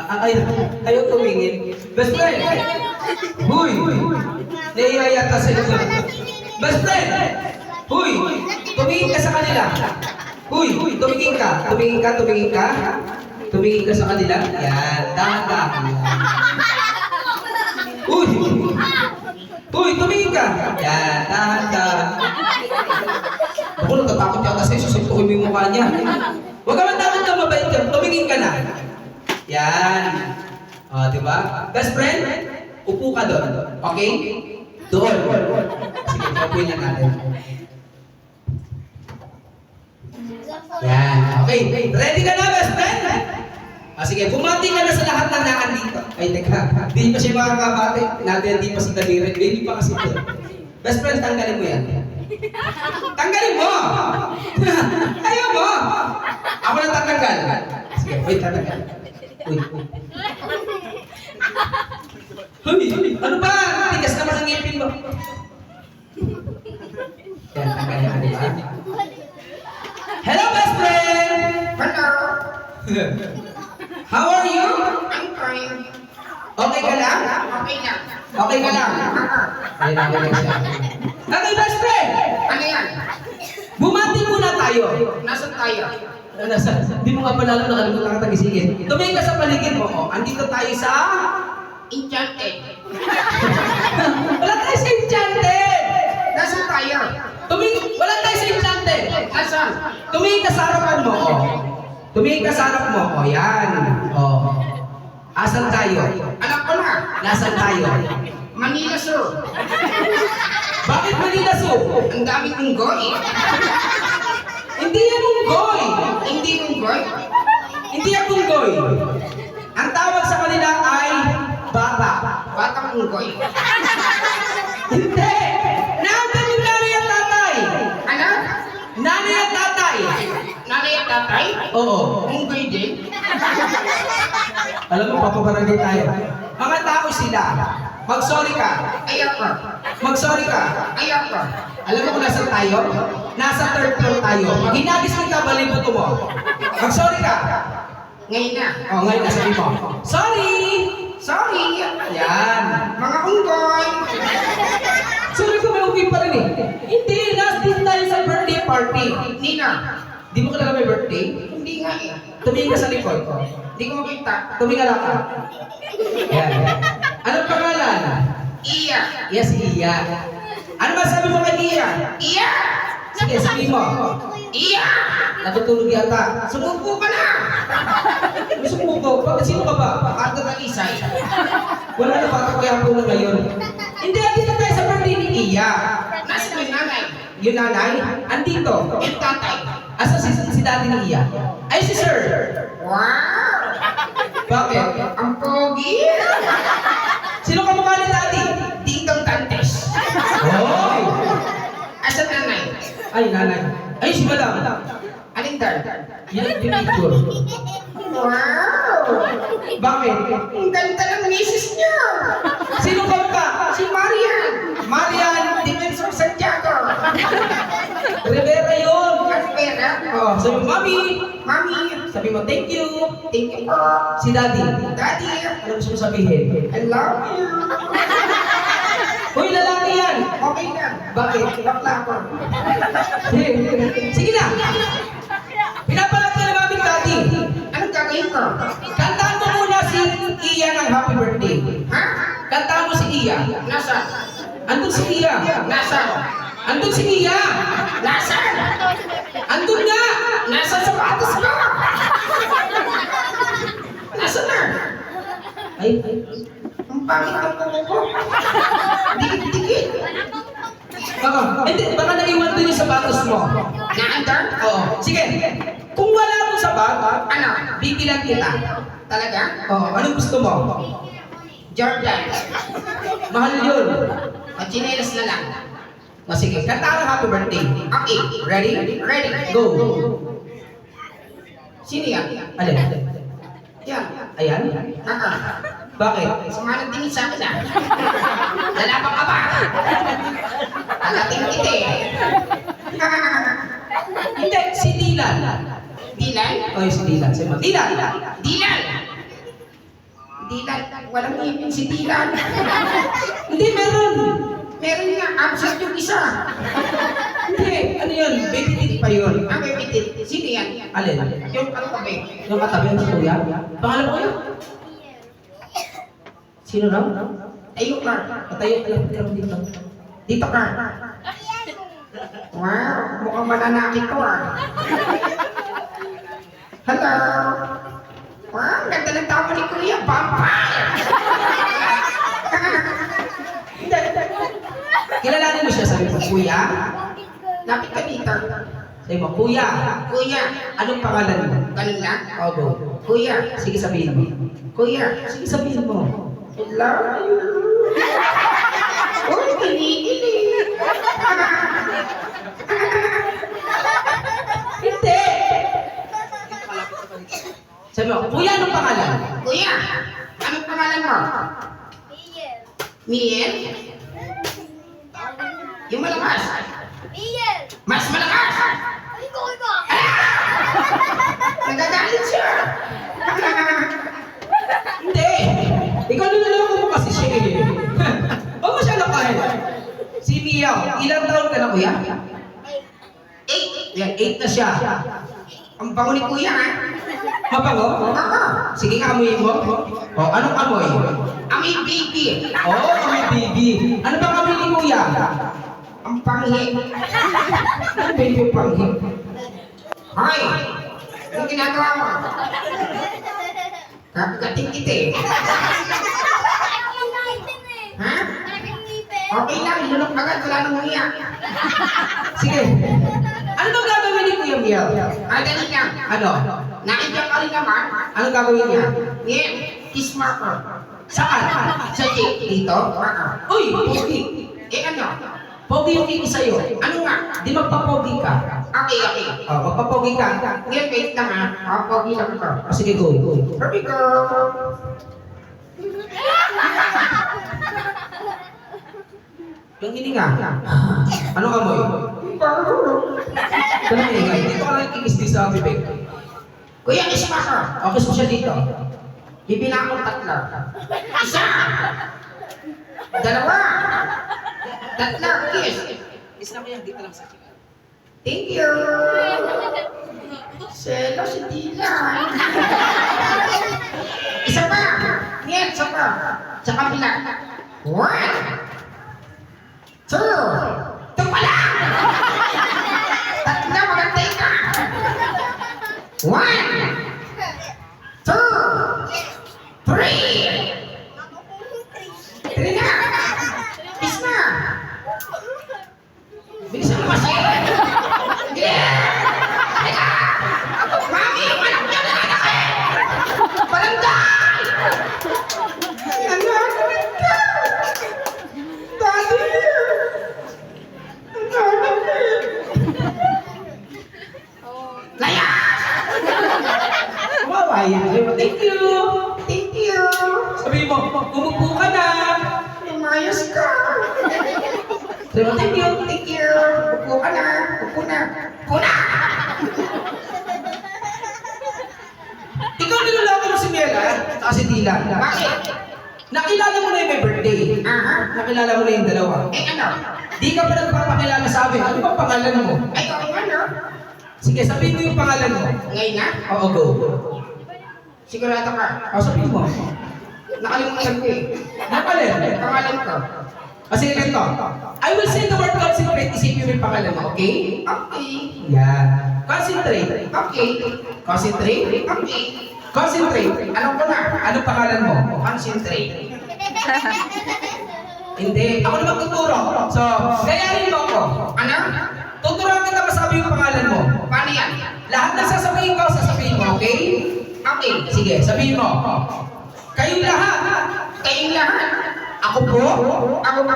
Ay, ayaw tumingin. Best friend! Huy! Naiya yata sa ito. Best friend! Huy! Tumingin ka sa kanila. Huy! Tumingin ka. Tumingin ka, tumingin ka. Tumingin ka sa kanila. Yan. Dahan-dahan. Huy! Huy! Tumingin ka. Yan. Dahan-dahan. Ako, natatakot yata sa'yo. Susuntukin mo yung mukha niya. Huwag ka man takot na mabait ka. Tumingin ka na. Yan. O, diba? Best friend, upo ka doon. Okay? Doon. Sige, upuin lang natin. Yan. Okay. Ready ka na, best friend? Sige, bumati ka na sa lahat ng naandito. Ay, teka. Hindi pa siya makakabati. Natin, hindi pa si Dalirin. Baby pa kasi ito. Best friend, tanggalin mo yan. Tanggalin mo! Ayaw mo! Ako na tatanggal. Sige, wait, tatanggal. Uy. Huy, ano ba? Tigas naman ang ngipin mo. Yan, tanggal yan, di ba? Hello, best friend! Hello. How are you? I'm fine. Okay ka lang? Okay lang. Okay ka lang? Ay, nakulang siya. Okay, best friend! Ano yan? Bumati muna tayo. Nasaan tayo? Hindi mo nga pala alam nakalimutan ka tagisigin. Tumingin ka sa paligid mo. Oh. Andito tayo sa... Enchanted. Wala tayo sa Enchanted! Nasaan tayo? Wala tayo sa Enchanted! Nasaan? Tumingin ka sa harapan mo. Oh. Tumingin ka sa harap mo. Oh, yan. Oh. Asan tayo? Alam ko na. Nasaan tayo? Manila Zoo. Bakit Manila Zoo? Ang daming unggoy. Hindi yan unggoy! Hindi unggoy. Hindi yan unggoy! Ang tawag sa kanila ay bata. Batang unggoy. Hindi! Nandun yung nanay at tatay! Ano? Nanay at tatay! Nanay at tatay? Oo. Unggoy din. Alam mo, papabarangay tayo. Mga tao sila. Mag-sorry ka. Ayaw ko. Mag-sorry ka. Ayaw ko. Alam mo kung nasan tayo? Nasa third floor tayo. Pag hinagis kita, balibuto mo. Mag-sorry ka. Ngayon na. O, ngayon na sabi mo. Sorry! Sorry. Yan. Mga unggoy. Sorry ko, may okay pa rin eh. Hindi, last din tayo sa birthday party. Nina. Di mo kilala may birthday? Hindi nga eh. Tumingin ka sa likod. Hindi ko makita. Tumingin ka. Yan. Anong pangalan? Iya. Yes, Iya. Ano ba sabi mo kay Iya? Iya. Sige, sabi mo. Iya. Natutulog yata. Sumuko ka na. Sumuko. Bakit sino ka ba? Bakit ka isay? Wala na bata ko yung puno ngayon. Hindi, andito tayo sa birthday ni Iya. Nasaan yung nanay? Yung nanay, andito. Yung tatay? Asa si daddy ni Iya? Ay, si sir. Wow! Bakit? Ang pogi! Sino ka mukha ni daddy? Titong Tantes. Oy! Asan nanay? Ay, nanay. Ay, si madam. Aling dar? Yun ang picture. Wow! Bakit? Ang ganda ng misis niyo! Sino ka ba? Si Marian! Marian Defensor Santiago! Rivera yun. Caspera! Oh, sabi mo, Mami. Mami! Sabi mo, thank you. Thank you po! Si daddy. Daddy! Ano gusto mo sabihin? I love you! Hoy, lalaki yan. Okay na! Bakit? Bakla ako! Sige na. Pinapalat ka na namin, daddy. Anong gagawin ko? Kantaan mo muna si Iya ng happy birthday. Ha? Kantaan mo si Iya. Nasa? Andun si Iya. Nasa? Andun si Iya. Nasa? Andun nga. Nasa sapatos ko! Nasa na? Ay, Ang pangit ng kuko ko! Dikit-dikit! baka naiwan din yung sapatos mo. Naandar? Oo. Sige. Kung wala mong sapat, Ano? bibilang kita. Talaga? Oo. Anong gusto mo? Jordan. Mahal yun. At chinelas na lang. O sige, kanta ka ng happy birthday. Okay. Ready? Ready? Go. Sino yan? Alin? Yan. Ayan? Bakit? Sama ng tingin sa akin ah. Lalapang ka ba? Talating kita eh. Hindi, si Dylan. Dilan? O, si Dylan. Si Dylan. Dilan! Dilan. Walang ngipin si Dilan. Hindi, meron. Meron nga, absent yung isa. Hindi, ano yun? Baby teeth pa yun. Ang bibitit. Sino yan? Alin? Yung katabi. Yung katabi ng kuya? Pangalan mo kuya? Sino raw? Tayo ka. Patayo ka lang dito. Dito ka. Wow, mukhang mananakit to ah. Hello. Wow, ganda ng tao ni Kuya. Vampire. Kilalanin mo siya, sabi mo, kuya? Lapit ka dito. Sabi mo, kuya. Kuya. Anong pangalan mo? Ganun lang? Oh, go. Kuya. Sige, sabihin mo. Kuya. Sige, sabihin mo. I love you. Uy, kinikilig. Hindi! Sabi mo, kuya, anong pangalan? Kuya, anong pangalan mo? Miel? Yung malakas. Mas malakas. Nagagalit siya. Hindi! Ikaw niloloko mo kasi siya eh. Huwag mo siya lakahin. Si Mia, ilang taon ka na kuya? 8. Yan, 8 na siya. Ang bango ni Kuya ha? Mabango? Oo. Sige, amuyin mo. O, anong amoy? Amoy baby. Oo, amoy baby. Ano bang amoy ni kuya? Ang panghi. Ano baby panghi? Hoy! Anong ginagawa mo? Kakagating kita eh. Ha? Okay lang, ilunok agad. Wala nang umiyak. Sige. Ano bang gagawin ni Kuya Miel? Ay, ganun lang. Ano? Nakita ka rin naman. Anong gagawin niya? Ngayon, kiss marker. Saan? Sa cheek. Dito? Oo. Uy, pogi. Eh ano? Pogi yung kiki sa'yo. Ano nga? Di magpapogi ka. Okay, okay. O, magpapogi ka. Ngayon, wait lang ha. Pogi lang ko. O, sige, go. Perfect girl. Yung hininga. Anong amoy? Anong hininga? Dito ka lang kikis sa bibig. Kuya, kiss marker. O, kiss mo siya dito. Bibilang ko 3. Isa! 2! 3, kiss. Kiss na kuya, dito lang sa akin. Thank you. Selo si Dylan. Isa pa. Ngayon, isa pa. Sa kabila. 1, 2. Ito pa lang. 3, magantay ka. 1, 2, 3. 3 na. Kiss na. Bilisan mo kasi. Yeah! Teka! Mami, yung anak niya na lalaki! Barangay! Nangangalit ka! Daddy! Nangangalit! Layas! Kawawa yan. Sabi mo, thank you. Thank you! Sabi mo, umupo ka na. Lumayas ka! Sabi mo, thank you. Thank you! Upo ka na! Upo na! Upo na! Ikaw niloloko mo si Mela at si Dylan. Bakit? Nakilala mo na yung may birthday. Aha! Nakilala mo na yung dalawa. Eh ano? Di ka pa nagpapakilala sa amin. Ano bang pangalan mo? Ay, kung ano? Sige, sabihin mo yung pangalan mo. Ngayon na? Oo, go. Sigurado ka? O, sabihin mo. Nakalimutan ko eh. Napalin. Pangalan ko. O, sige, ganito. I will say the word concentrate. Isipin mo yung pangalan mo, okay? Okay. Yan. Concentrate. Okay. Concentrate. Okay. Concentrate. Alam ko na. Anong pangalan mo? Concentrate. Hindi. Ako na magtuturo. So, gayahin mo ako. Ano? Tuturuan kita masabi yung pangalan mo. Paano yan? Lahat na sasabihin ko, sasabihin mo, okay? Okay. Sige, sabihin mo. Kayong lahat. Kayong lahat. Ako po, Ako po.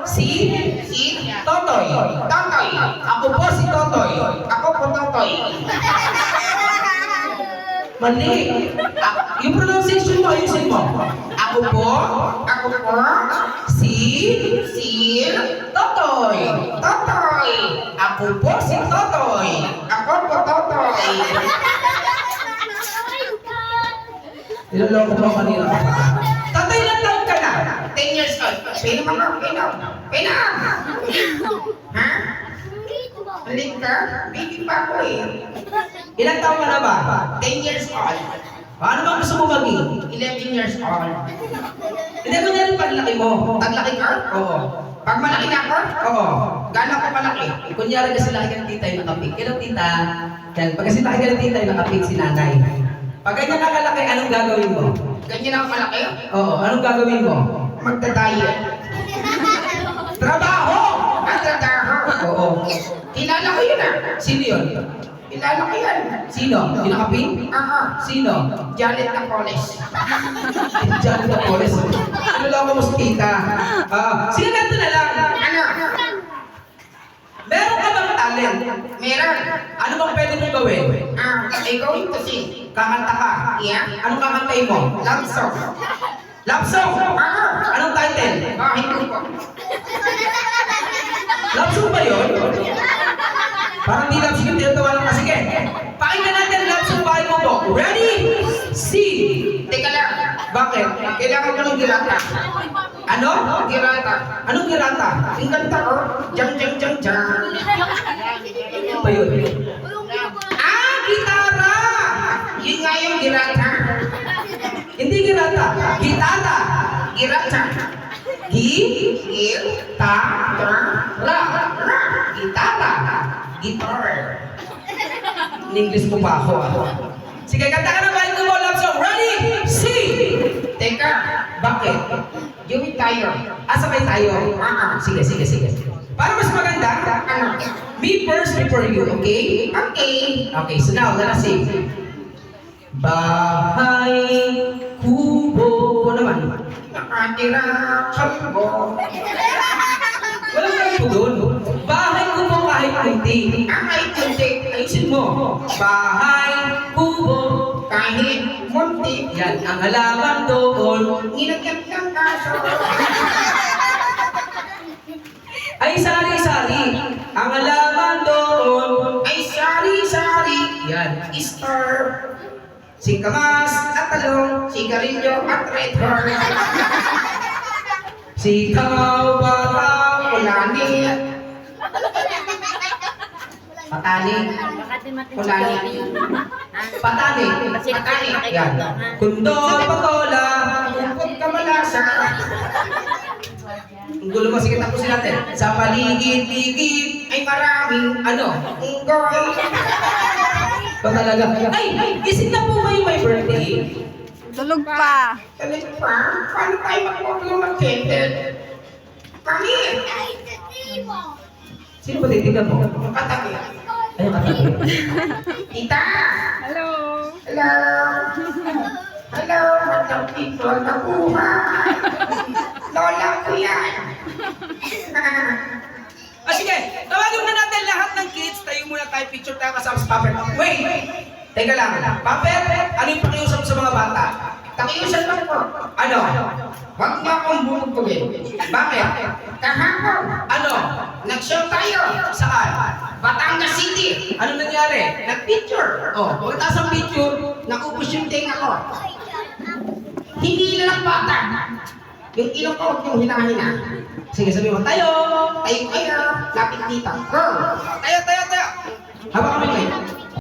si Si Totoy. Totoy. Ako po si Totoy. Ako po Totoy. Mali. Yung pronunciation mo, ayusin mo. Ako po, Ako po. si Si Totoy. Totoy. Ako po si Totoy. Ako po Totoy. Niloloko mo kanina ka pa. Tatay, ilang taon ka na? 10 years old. Pino mo ko, pino. Pino! Ha? Alin ka? Baby pa ako eh. Ilang taon ka na ba? 10 years old. Ano bang gusto mo maging? 11 years old. Hindi mo na rin paglaki mo. Taglaki ka? Oo. Pag malaki na ako, Oo. gano'n ka palaki? Kunyari kasi laki ka ng tita yung nakapik. Kailan tita? Yan. Pag kasi laki ka ng tita yung nakapik si nanay. Pag ganyan ka kalaki, anong gagawin mo? Ganyan ako malaki? Oo. Anong gagawin mo? Magdadiet. Trabaho! Ang trabaho. Oo. Kilala ko yun ah. Sino yun? Kilala ko yan. Sino? Yung nakapik? Sino? Janet Napoles. Diyan na Poles. Niloloko mo si tita. Sige, ganito na lang. Ano? Meron ka bang talent? Meron. Ano bang pwede mo gawin? I going to sing. Kakanta ka. Yeah. Anong kakantayin mo? Love song. Love song! Anong title? Hindi ko. Love song ba yun? Parang di love song, tinatawa lang ka. Sige, pakinggan natin love song bahay mo po. Ready? See! Teka lang. Bakit? Kailangan ko ng girata. Ano? Girata. Anong girata? Ang kanta ko. Jang, jang, jang, jang. Ano ba yun? Gitara! Yun nga yung girata. Hindi girata. Gitara. Girata. Gi-ta. Ra. Gitara. Guitar. In-English mo pa ako. Sige, kanta ka na bahay ko mo. Love song. Ready? See! Teka. Bakit? Gawin tayo. Sabay tayo. Sige, sige, sige. Para mas maganda, Ano? me first before you, okay? Okay. Okay, so now, let us sing. Bahay kubo ko naman. Nakatira kalbo. Walang kalbo doon. Bahay kubo kahit kunti. Ay, kundi. Ayusin mo. Bahay kubo. Kahit munti. Yan ang halaman doon. Nilagyan ng kaso. Ay sari-sari. Ang halaman doon. Ay, sari-sari. Yan. Star. Singkamas at talong. Sigarilyo at red horse. Sitaw, bata, Ulani. patani, Ulani. patani. Patani. Yan. Kundol, patola. Huwag ka malasa. Ang gulo mo, sige tapusin natin. Sa paligid-ligid. Ay, maraming Ano? unggoy. Ba talaga? Ay! Isip na po kayo may birthday? Tulog pa. Talaga pa? Paano tayo mag-attended? Kami. Sino ba titigan mo? Ang katabi. Ay, ang katabi. Tita. Hello. Hello. Hello. Magandang people na buhay. Lola ko yan. Sige, tawagin muna natin lahat ng kids. Tayo muna tayo, picture tayo kasama sa Paper. Wait! Teka lang. Paper, ano yung pakiusap sa mga bata? Takiusan lang po. Ano? Huwag mo akong bubugin. Bakit? Kahapon. Ano? Nag-show tayo. Saan? Batangas City. Ano nangyari? Nag-picture. Oh, pagkatapos ng picture, Nakupos yung tenga ko. Hindi lang bata. Yung ilong ko, huwag yung hinahina. sige, sabi mo, tayo! Tayo kayo. Lapit dito. Go. Tayo! Habang kami kayo.